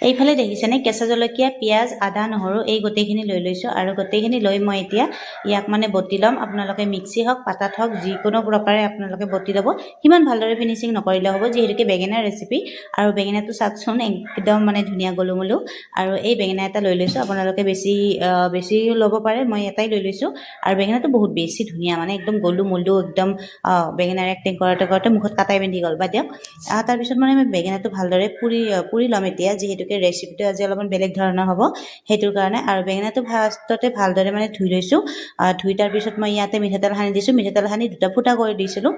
এইফালে দেখিছেনে কেঁচা জলকীয়া পিঁয়াজ আদা নহৰু এই গোটেইখিনি লৈ লৈছোঁ আৰু গোটেইখিনি লৈ মই এতিয়া ইয়াক মানে বটি ল'ম আপোনালোকে মিক্সি হওক পাতাত হওক যিকোনো প্ৰকাৰে আপোনালোকে বটি ল'ব সিমান ভালদৰে ফিনিচিং নকৰিলে হ'ব যিহেতুকে বেঙেনাৰ ৰেচিপি আৰু বেঙেনাটো চাওকচোন একদম মানে ধুনীয়া গলুমলু আৰু এই বেঙেনা এটা লৈ লৈছোঁ আপোনালোকে বেছি ল'ব পাৰে মই এটাই লৈ লৈছোঁ আৰু বেঙেনাটো বহুত বেছি ধুনীয়া মানে একদম গলুমলু একদম বেঙেনাৰ এক্টিং কৰোঁতে মুখত কাটাই বান্ধি গ'ল বা দিয়ক তাৰপিছত মানে মই বেঙেনাটো ভালদৰে পুৰি ল'ম এতিয়া যিহেতুকে ৰেচিপিটো আজি অলপমান বেলেগ ধৰণৰ হ'ব সেইটোৰ কাৰণে আৰু বেঙেনাটো ফাৰ্ষ্টতে ভালদৰে মানে ধুই লৈছোঁ ধুই তাৰপিছত মই ইয়াতে মিঠাতেল সানি দিছোঁ মিঠাতেল সানি দুটা ফুটা কৰি দিছিলোঁ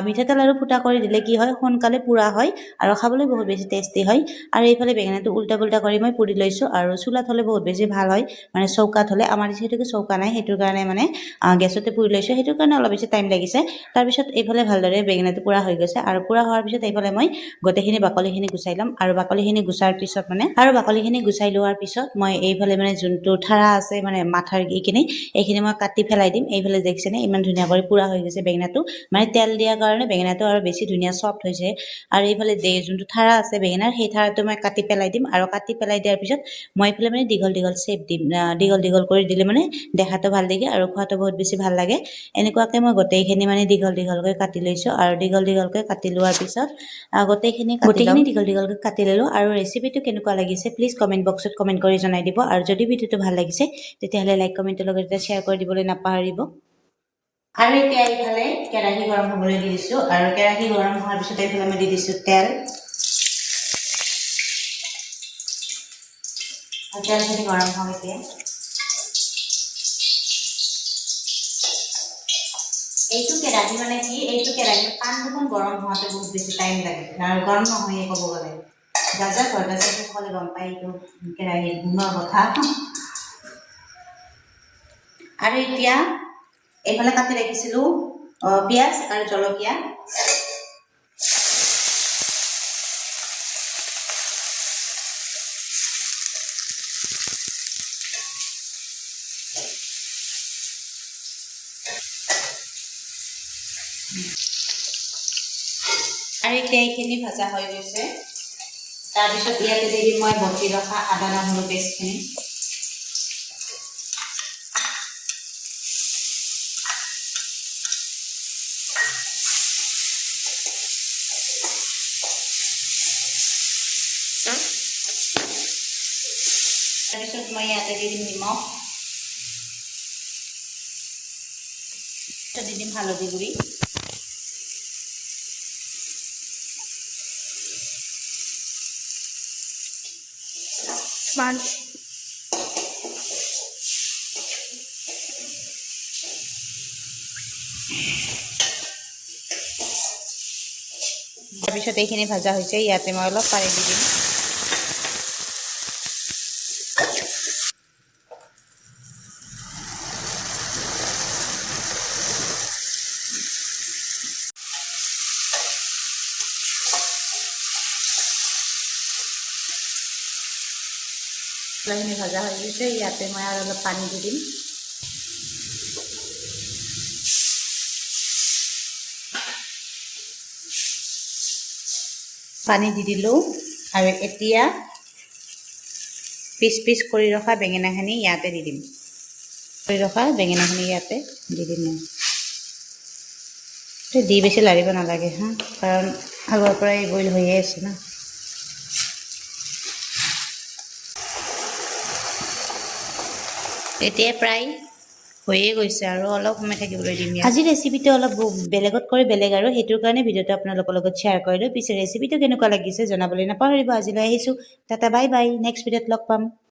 মিঠাতেল আৰু ফুটা কৰি দিলে কি হয় সোনকালে পুৰা হয় আৰু খাবলৈ বহুত বেছি টেষ্টি হয় আৰু এইফালে বেঙেনাটো উল্টা পুল্টা কৰি মই পুৰি লৈছোঁ আৰু চুলাত হ'লে বহুত বেছি ভাল হয় মানে চৌকাত হ'লে আমাৰ যিহেতুকে চৌকা নাই সেইটোৰ কাৰণে মানে গেছতে পুৰি লৈছোঁ সেইটোৰ কাৰণে অলপ বেছি টাইম লাগিছে তাৰপিছত এইফালে ভালদৰে বেঙেনাটো পুৰা হৈ গৈছে আৰু পুৰা হোৱাৰ পিছত এইফালে মই গোটেইখিনি বাকলিখিনি গুচাই ল'ম আৰু বাকলিখিনি গুচাৰ পিছত বাকলিখিনি গুচাই লোৱাৰ পিছত মই এইফালে মানে যোনটো ঠাৰা আছে মানে মাথাৰ এইখিনি মই কাটি পেলাই দিম এইফালে দেখিছেনে ইমান ধুনীয়া কৰি পুৰা হৈ গৈছে বেঙেনাটো মানে তেল দিয়াৰ কাৰণে বেঙেনাটো আৰু বেছি ধুনীয়া চফ্ট হৈছে আৰু এইফালে যোনটো ঠাৰা আছে বেঙেনাৰ সেই ঠাৰাটো মই কাটি পেলাই দিম আৰু কাটি পেলাই দিয়াৰ পিছত মই এইফালে মানে দীঘল শ্বেপ দিম দীঘল কৰি দিলে মানে দেখাটো ভাল লাগে আৰু খোৱাটো বহুত বেছি ভাল লাগে এনেকুৱাকৈ মই গোটেইখিনি মানে দীঘলকৈ কাটি লৈছোঁ আৰু দীঘলকৈ কাটি লোৱাৰ পিছত গোটেইখিনি দীঘলকৈ কাটি ল'লোঁ আৰু ৰেচিপিটো কেনেকুৱা লাগিছে প্লিজ কমেণ্ট বক্সত কমেণ্ট কৰি জনাই দিব আৰু যদি ভিডিঅ'টো ভাল লাগিছে তেতিয়াহ'লে লাইক কমেণ্টৰ লগতে শ্বেয়াৰ কৰি দিবলৈ নাপাহৰিব আৰু এতিয়া এইফালে কেৰাহী গৰম হ'বলৈ দি দিছোঁ আৰু কেৰাহী গৰম হোৱাৰ পিছত এইফালে মই দি দিছোঁ তেল তেলখিনি গৰম হওক এতিয়া এইটো কেৰাহী মানে কি এইটো কেৰাহী পান দুখন গৰম হোৱাতে বহুত বেছি টাইম লাগে আৰু গৰম নহয়ে ক'ব গ'লে যাৰ ঘৰত আছে সকলে গম পায় এইটো কেৰাহীৰ গুণৰ কথা আৰু এতিয়া এইফালে কাটি ৰাখিছিলোঁ পিঁয়াজ আৰু জলকীয়া আৰু এতিয়া এইখিনি ভাজা হৈ গৈছে তাৰপিছত ইয়াতে দি দিম মই বটি ৰখা আদা নহৰু পেষ্টখিনি তাৰপিছত মই ইয়াতে দি দিম নিমখ দি দিম হালধি গুড়ি তাৰপিছত এইখিনি ভাজা হৈছে ইয়াতে মই অলপ পানী দি দিম মছলাখিনি ভাজা হৈ গৈছে ইয়াতে মই আৰু অলপ পানী দি দিম পানী দি দিলোঁ আৰু এতিয়া পিচ কৰি ৰখা বেঙেনাখিনি ইয়াতে দি দিম দি দিম দি বেছি লাৰিব নালাগে হা কাৰণ আগৰ পৰাই বইল হৈয়ে আছে না এতিয়া প্ৰায় হৈয়ে গৈছে আৰু অলপ সময় থাকিবলৈ দিম আজি ৰেচিপিটো অলপ বেলেগতকৈ বেলেগ আৰু সেইটোৰ কাৰণে ভিডিঅ'টো আপোনালোকৰ লগত শ্বেয়াৰ কৰিলোঁ পিছে ৰেচিপিটো কেনেকুৱা লাগিছে জনাবলৈ নাপাহৰিব আজিলৈ আহিছোঁ টাটা বাই বাই নেক্সট ভিডিঅ'ত লগ পাম